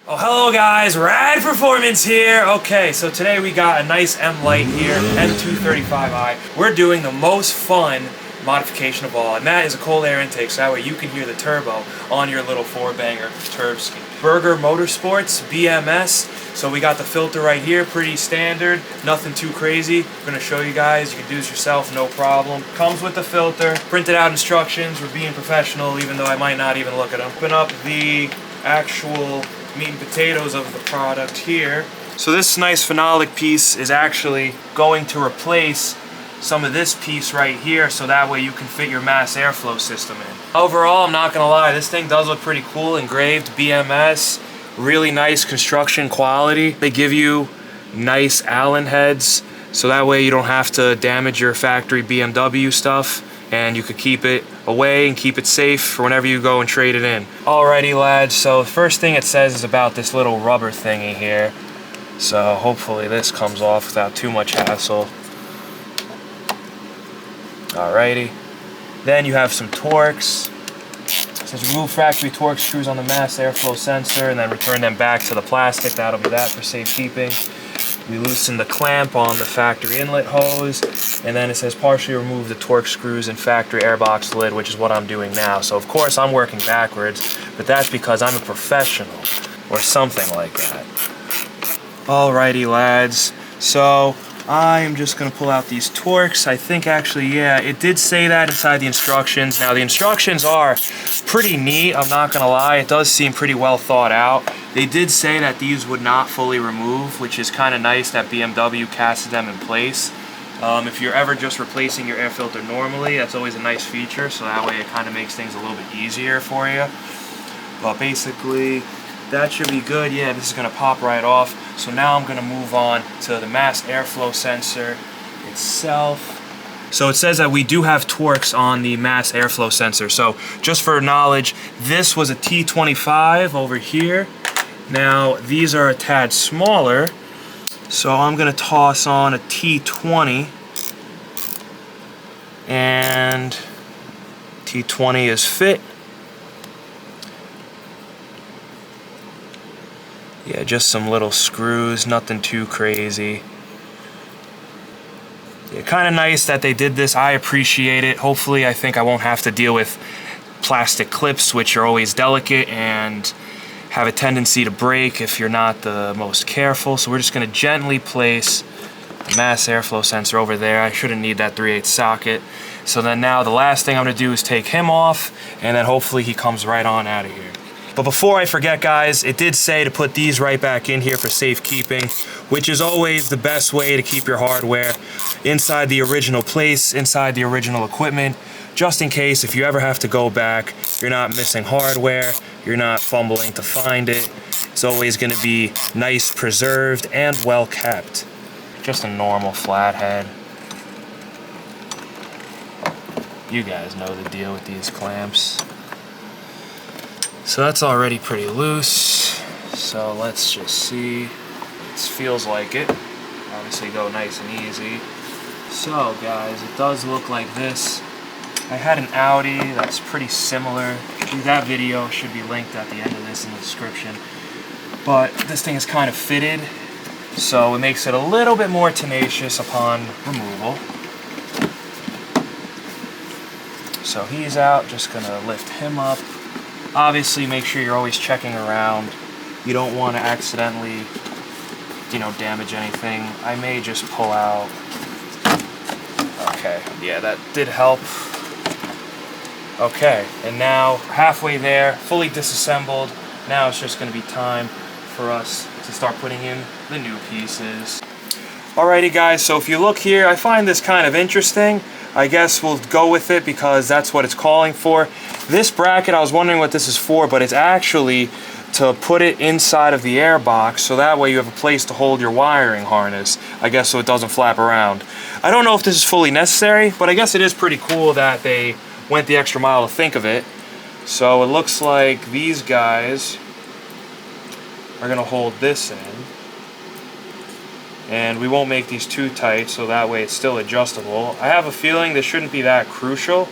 Oh, hello guys, Rad Performance here. Okay, so today we got a nice M Light here, M235i. We're doing the most fun modification of all, and that is a cold air intake, so that way you can hear the turbo on your little four-banger turb ski. Burger Motorsports, BMS. So we got the filter right here, pretty standard, nothing too crazy. I'm gonna show you guys, you can do this yourself, no problem. Comes with the filter, printed out instructions, we're being professional, even though I might not even look at them. Open up the actual meat and potatoes of the product here. So this nice phenolic piece is actually going to replace some of this piece right here, so that way you can fit your mass airflow system in. Overall, I'm not gonna lie, this thing does look pretty cool. Engraved BMS, really nice construction quality. They give you nice Allen heads, so that way you don't have to damage your factory BMW stuff, and you could keep it away and keep it safe for whenever you go and trade it in. Alrighty lads, so the first thing it says is about this little rubber thingy here. So hopefully this comes off without too much hassle. Alrighty. Then you have some Torx. It says remove factory Torx screws on the mass airflow sensor and then return them back to the plastic. That'll be that for safekeeping. We loosen the clamp on the factory inlet hose, and then it says partially remove the Torx screws and factory airbox lid, which is what I'm doing now. So of course I'm working backwards, but that's because I'm a professional, or something like that. Alrighty lads, so I am just going to pull out these Torx. I think actually, yeah, it did say that inside the instructions. Now the instructions are pretty neat, I'm not going to lie. It does seem pretty well thought out. They did say that these would not fully remove, which is kind of nice that BMW casted them in place. If you're ever just replacing your air filter normally, that's always a nice feature, so that way it kind of makes things a little bit easier for you. But basically, that should be good. Yeah, this is going to pop right off. So now I'm going to move on to the mass airflow sensor itself. So it says that we do have Torx on the mass airflow sensor. So just for knowledge, this was a T25 over here. Now these are a tad smaller. So I'm going to toss on a T20. And T20 is fit. Yeah, just some little screws, nothing too crazy. Yeah, kind of nice that they did this. I appreciate it. Hopefully, I think I won't have to deal with plastic clips, which are always delicate and have a tendency to break if you're not the most careful. So we're just going to gently place the mass airflow sensor over there. I shouldn't need that 3/8 socket. So then now the last thing I'm going to do is take him off, and then hopefully he comes right on out of here. But before I forget guys, it did say to put these right back in here for safekeeping, which is always the best way to keep your hardware inside the original place, inside the original equipment, just in case if you ever have to go back, you're not missing hardware, you're not fumbling to find it. It's always going to be nice preserved and well kept. Just a normal flathead. You guys know the deal with these clamps. So that's already pretty loose, so let's just see. It feels like it. Obviously go nice and easy. So guys, it does look like this. I had an Audi that's pretty similar. That video should be linked at the end of this in the description. But this thing is kind of fitted, so it makes it a little bit more tenacious upon removal. So he's out, just gonna lift him up. Obviously, make sure you're always checking around. You don't want to accidentally, damage anything. I may just pull out. Okay, yeah, that did help. Okay, and now halfway there, fully disassembled. Now it's just going to be time for us to start putting in the new pieces. Alrighty guys, so if you look here, I find this kind of interesting. I guess we'll go with it because that's what it's calling for. This bracket, I was wondering what this is for, but it's actually to put it inside of the air box, so that way you have a place to hold your wiring harness, I guess, so it doesn't flap around. I don't know if this is fully necessary, but I guess it is pretty cool that they went the extra mile to think of it. So it looks like these guys are going to hold this in. And we won't make these too tight, so that way it's still adjustable. I have a feeling this shouldn't be that crucial,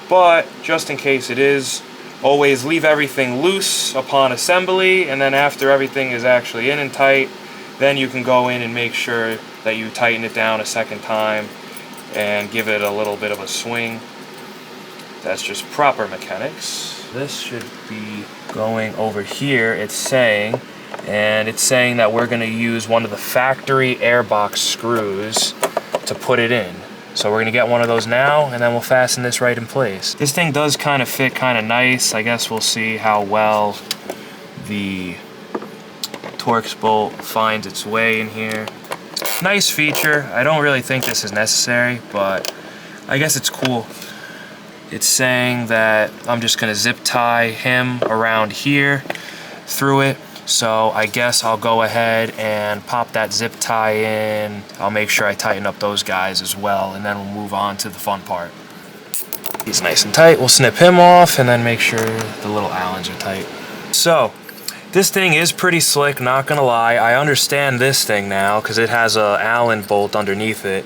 but just in case it is, Always leave everything loose upon assembly, and then after everything is actually in and tight, then you can go in and make sure that you tighten it down a second time and give it a little bit of a swing. That's just proper mechanics. This should be going over here, it's saying that we're gonna use one of the factory airbox screws to put it in. So we're gonna get one of those now, and then we'll fasten this right in place. This thing does kind of fit kind of nice. I guess we'll see how well the Torx bolt finds its way in here. Nice feature. I don't really think this is necessary, but I guess it's cool. It's saying that I'm just gonna zip tie him around here through it. So I guess I'll go ahead and pop that zip tie in. I'll make sure I tighten up those guys as well, and then we'll move on to the fun part. He's nice and tight. We'll snip him off and then make sure the little Allens are tight. So this thing is pretty slick, not gonna lie. I understand this thing now because it has a Allen bolt underneath it.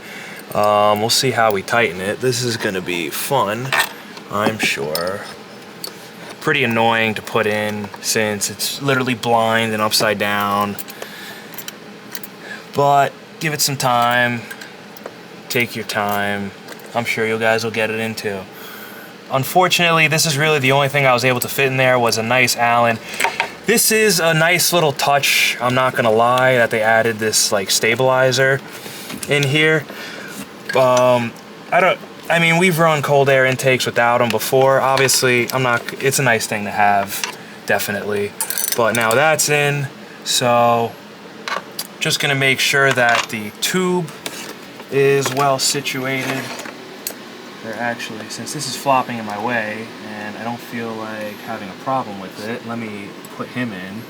We'll see how we tighten it. This is gonna be fun, I'm sure. Pretty annoying to put in since it's literally blind and upside down. But give it some time. Take your time. I'm sure you guys will get it in too. Unfortunately, this is really the only thing I was able to fit in there was a nice Allen. This is a nice little touch, I'm not gonna lie, that they added this like stabilizer in here. I mean, we've run cold air intakes without them before. Obviously, it's a nice thing to have, definitely. But now that's in, so just gonna make sure that the tube is well situated. They're actually, since this is flopping in my way and I don't feel like having a problem with it, let me put him in,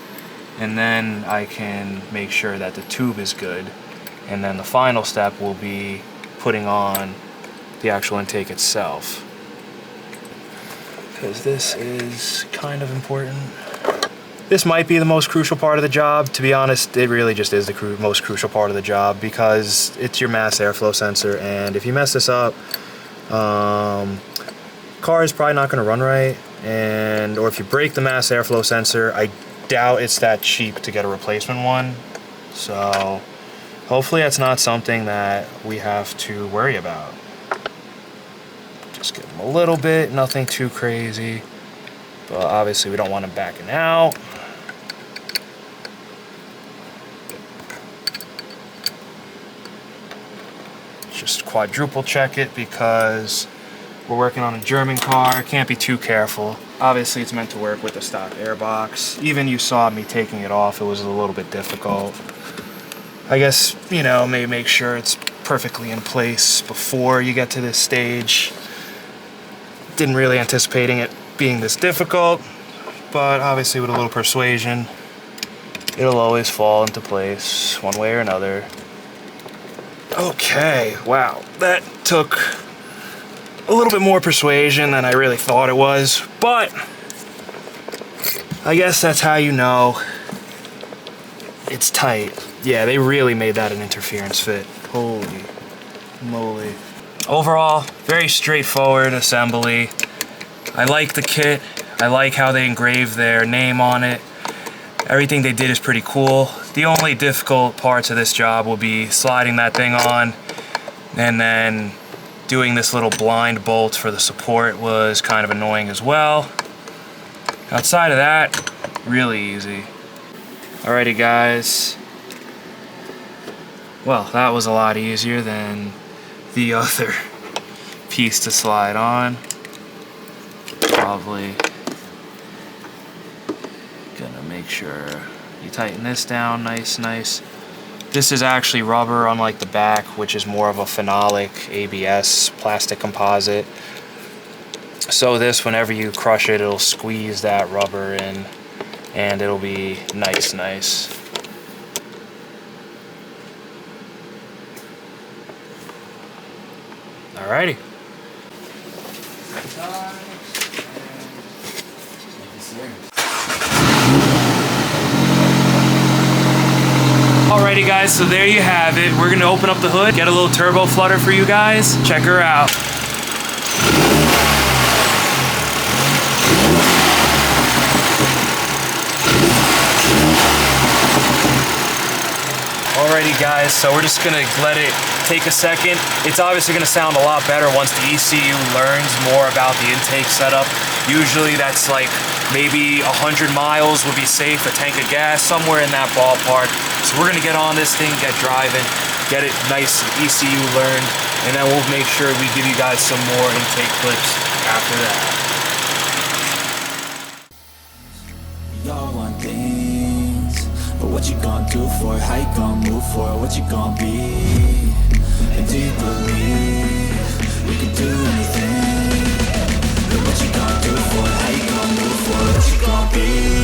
and then I can make sure that the tube is good. And then the final step will be putting on the actual intake itself, because this is kind of important. This might be the most crucial part of the job. To be honest, it really just is the most crucial part of the job because it's your mass airflow sensor, and if you mess this up, car is probably not going to run right, or if you break the mass airflow sensor, I doubt it's that cheap to get a replacement one. So hopefully that's not something that we have to worry about. Just give him a little bit, nothing too crazy, but obviously we don't want him backing out. Just quadruple check it because we're working on a German car, can't be too careful. Obviously it's meant to work with the stock airbox. Even you saw me taking it off, it was a little bit difficult. I guess, you know, maybe make sure it's perfectly in place before you get to this stage. Didn't really anticipating it being this difficult, but obviously with a little persuasion, it'll always fall into place one way or another. Okay, wow, that took a little bit more persuasion than I really thought it was, but I guess that's how you know it's tight. Yeah, they really made that an interference fit. Holy moly. Overall, very straightforward assembly. I like the kit. I like how they engraved their name on it. Everything they did is pretty cool. The only difficult parts of this job will be sliding that thing on, and then doing this little blind bolt for the support was kind of annoying as well. Outside of that, really easy. Alrighty guys. Well, that was a lot easier than the other piece to slide on. Probably gonna make sure you tighten this down nice. This is actually rubber, unlike the back, which is more of a phenolic ABS plastic composite. So this, whenever you crush it, it'll squeeze that rubber in and it'll be nice. Alrighty. Alrighty guys, so there you have it. We're gonna open up the hood, get a little turbo flutter for you guys. Check her out. Alrighty guys, so we're just gonna let it take a second. It's obviously gonna sound a lot better once the ECU learns more about the intake setup. Usually that's like maybe 100 miles would be safe, a tank of gas, somewhere in that ballpark. So we're gonna get on this thing, get driving, get it nice ECU learned, and then we'll make sure we give you guys some more intake clips after that. We all want things, but what you gonna do for it? How you gonna move for it? What you gonna be? And do you believe we can do anything? But what you gonna do for it? How you gonna move for it? What you gonna be?